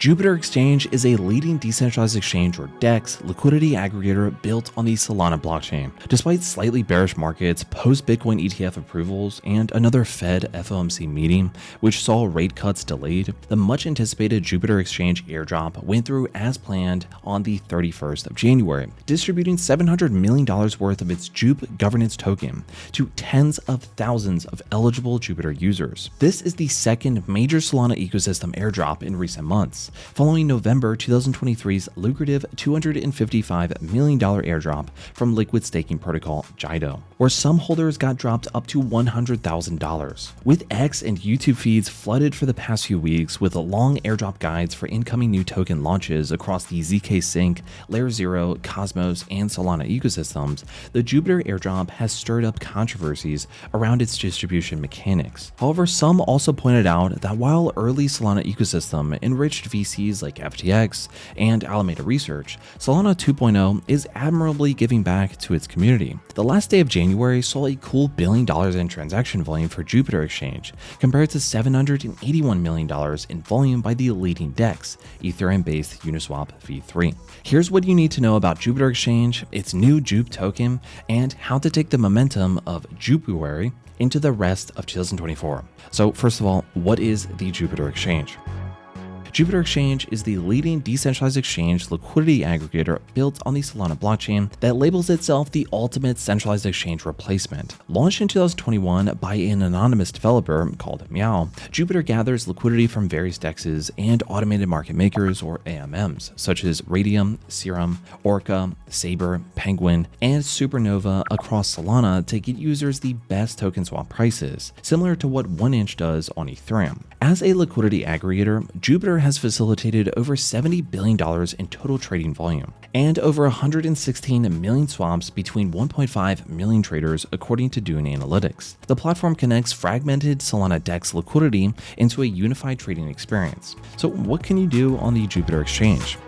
Jupiter Exchange is a leading decentralized exchange or DEX liquidity aggregator built on the Solana blockchain. Despite slightly bearish markets, post-Bitcoin ETF approvals, and another Fed FOMC meeting, which saw rate cuts delayed, the much anticipated Jupiter Exchange airdrop went through as planned on the 31st of January, distributing $700 million worth of its JUP governance token to tens of thousands of eligible Jupiter users. This is the second major Solana ecosystem airdrop in recent months, following November 2023's lucrative $255 million airdrop from liquid staking protocol JIDO, where some holders got dropped up to $100,000. With X and YouTube feeds flooded for the past few weeks with long airdrop guides for incoming new token launches across the ZK Sync, Layer 0, Cosmos, and Solana ecosystems, the Jupiter airdrop has stirred up controversies around its distribution mechanics. However, some also pointed out that while early Solana ecosystem enriched VCs like FTX and Alameda Research, Solana 2.0 is admirably giving back to its community. The last day of January saw a cool $1 billion in transaction volume for Jupiter Exchange, compared to $781 million in volume by the leading DEX, Ethereum-based Uniswap v3. Here's what you need to know about Jupiter Exchange, its new JUP token, and how to take the momentum of Jupuary into the rest of 2024. So first of all, what is the Jupiter Exchange? Jupiter Exchange is the leading decentralized exchange liquidity aggregator built on the Solana blockchain that labels itself the ultimate centralized exchange replacement. Launched in 2021 by an anonymous developer called Meow, Jupiter gathers liquidity from various DEXs and automated market makers or AMMs, such as Radium, Serum, Orca, Saber, Penguin, and Supernova across Solana to get users the best token swap prices, similar to what 1inch does on Ethereum. As a liquidity aggregator, Jupiter has facilitated over $70 billion in total trading volume and over 116 million swaps between 1.5 million traders according to Dune Analytics. The platform connects fragmented Solana DEX liquidity into a unified trading experience. So what can you do on the Jupiter Exchange?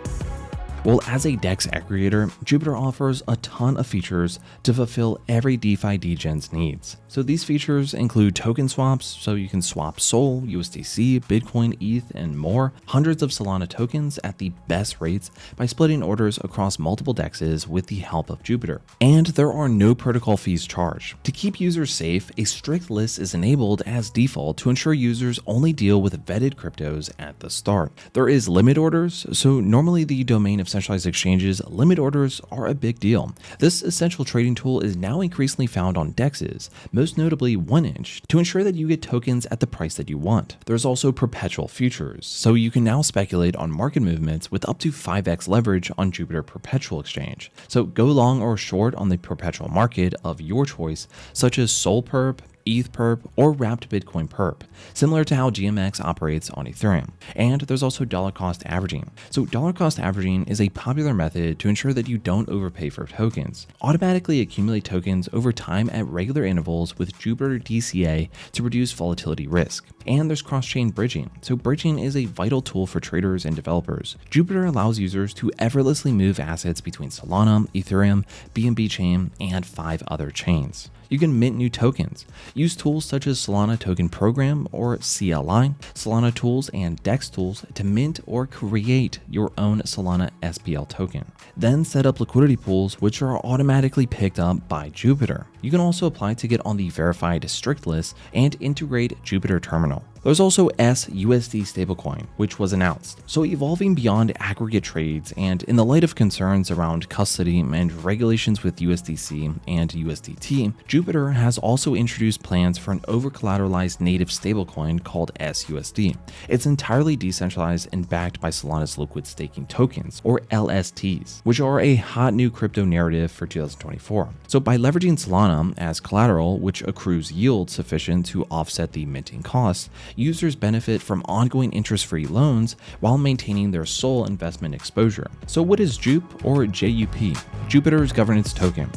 Well, as a DEX aggregator, Jupiter offers a ton of features to fulfill every DeFi degen's needs. So these features include token swaps, so you can swap Sol, USDC, Bitcoin, ETH, and more, hundreds of Solana tokens at the best rates by splitting orders across multiple DEXs with the help of Jupiter. And there are no protocol fees charged. To keep users safe, a strict list is enabled as default to ensure users only deal with vetted cryptos at the start. There is limit orders, so normally the domain of centralized exchanges, limit orders are a big deal. This essential trading tool is now increasingly found on DEXs, most notably 1inch, to ensure that you get tokens at the price that you want. There's also perpetual futures, so you can now speculate on market movements with up to 5x leverage on Jupiter Perpetual Exchange. So go long or short on the perpetual market of your choice, such as Sol Perp, ETH Perp, or Wrapped Bitcoin Perp, similar to how GMX operates on Ethereum. And there's also dollar cost averaging. So dollar cost averaging is a popular method to ensure that you don't overpay for tokens. Automatically accumulate tokens over time at regular intervals with Jupiter DCA to reduce volatility risk. And there's cross-chain bridging. So bridging is a vital tool for traders and developers. Jupiter allows users to effortlessly move assets between Solana, Ethereum, BNB chain, and 5 other chains. You can mint new tokens. Use tools such as Solana Token Program or CLI, Solana Tools, and DEX tools to mint or create your own Solana SPL token. Then set up liquidity pools, which are automatically picked up by Jupiter. You can also apply to get on the verified strict list and integrate Jupiter Terminal. There's also SUSD stablecoin, which was announced. So evolving beyond aggregate trades and in the light of concerns around custody and regulations with USDC and USDT, Jupiter has also introduced plans for an over-collateralized native stablecoin called SUSD. It's entirely decentralized and backed by Solana's liquid staking tokens, or LSTs, which are a hot new crypto narrative for 2024. So by leveraging Solana as collateral, which accrues yield sufficient to offset the minting costs, users benefit from ongoing interest-free loans while maintaining their sole investment exposure. So what is JUP or JUP? Jupiter's governance token.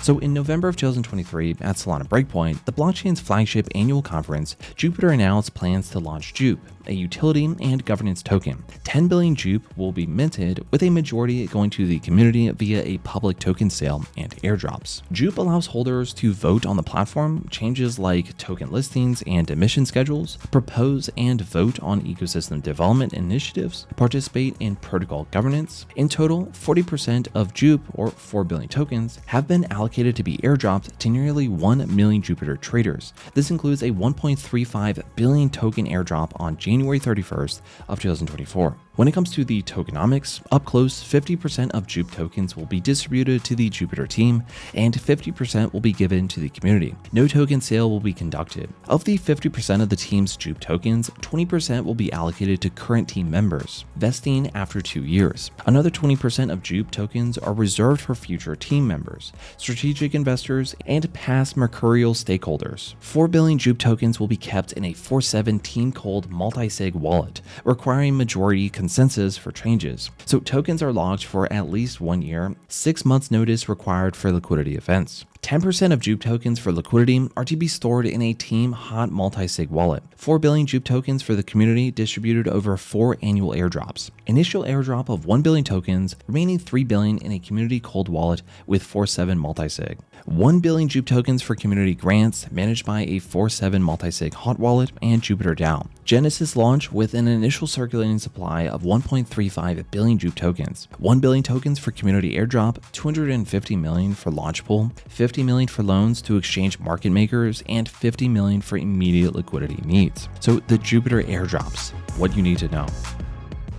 So in November of 2023 at Solana Breakpoint, the blockchain's flagship annual conference, Jupiter announced plans to launch JUP, a utility and governance token. 10 billion JUP will be minted, with a majority going to the community via a public token sale and airdrops. JUP allows holders to vote on the platform, changes like token listings and emission schedules, propose and vote on ecosystem development initiatives, participate in protocol governance. In total, 40% of JUP, or 4 billion tokens, have been allocated to be airdropped to nearly 1 million Jupiter traders. This includes a 1.35 billion token airdrop on January 31st of 2024. When it comes to the tokenomics, up close, 50% of JUP tokens will be distributed to the Jupiter team, and 50% will be given to the community. No token sale will be conducted. Of the 50% of the team's JUP tokens, 20% will be allocated to current team members, vesting after 2 years. Another 20% of JUP tokens are reserved for future team members, strategic investors, and past mercurial stakeholders. 4 billion JUP tokens will be kept in a 4/7 team-cold multi-sig wallet, requiring majority consensus for changes. So tokens are locked for at least 1 year, 6 months notice required for liquidity events. 10% of JUP tokens for liquidity are to be stored in a team hot multi-sig wallet. 4 billion JUP tokens for the community distributed over 4 annual airdrops. Initial airdrop of 1 billion tokens, remaining 3 billion in a community cold wallet with 4/7 multi-sig. 1 billion JUP tokens for community grants managed by a 4/7 multi-sig hot wallet and Jupiter DAO. Genesis launch with an initial circulating supply of 1.35 billion JUP tokens. 1 billion tokens for community airdrop, 250 million for launch pool, 50 million for loans to exchange market makers, and 50 million for immediate liquidity needs. So the Jupiter airdrops, what you need to know.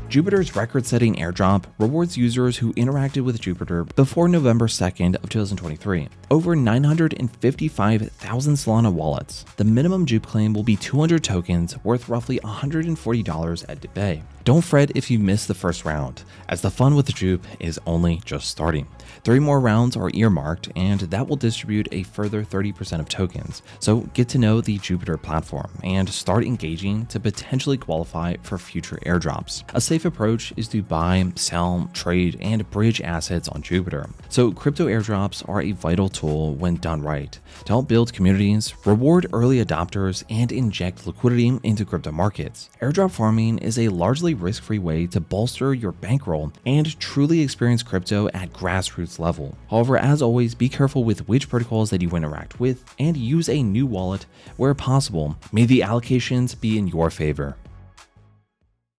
Jupiter's record-setting airdrop rewards users who interacted with Jupiter before November 2nd of 2023. Over 955,000 Solana wallets. The minimum JUP claim will be 200 tokens worth roughly $140 at debay. Don't fret if you missed the first round, as the fun with the JUP is only just starting. 3 more rounds are earmarked, and that will distribute a further 30% of tokens. So get to know the Jupiter platform and start engaging to potentially qualify for future airdrops. A safe approach is to buy, sell, trade, and bridge assets on Jupiter. So crypto airdrops are a vital tool when done right to help build communities, reward early adopters, and inject liquidity into crypto markets. Airdrop farming is a largely risk-free way to bolster your bankroll and truly experience crypto at grassroots level. However, as always, be careful with which protocols that you interact with and use a new wallet where possible. May the allocations be in your favor.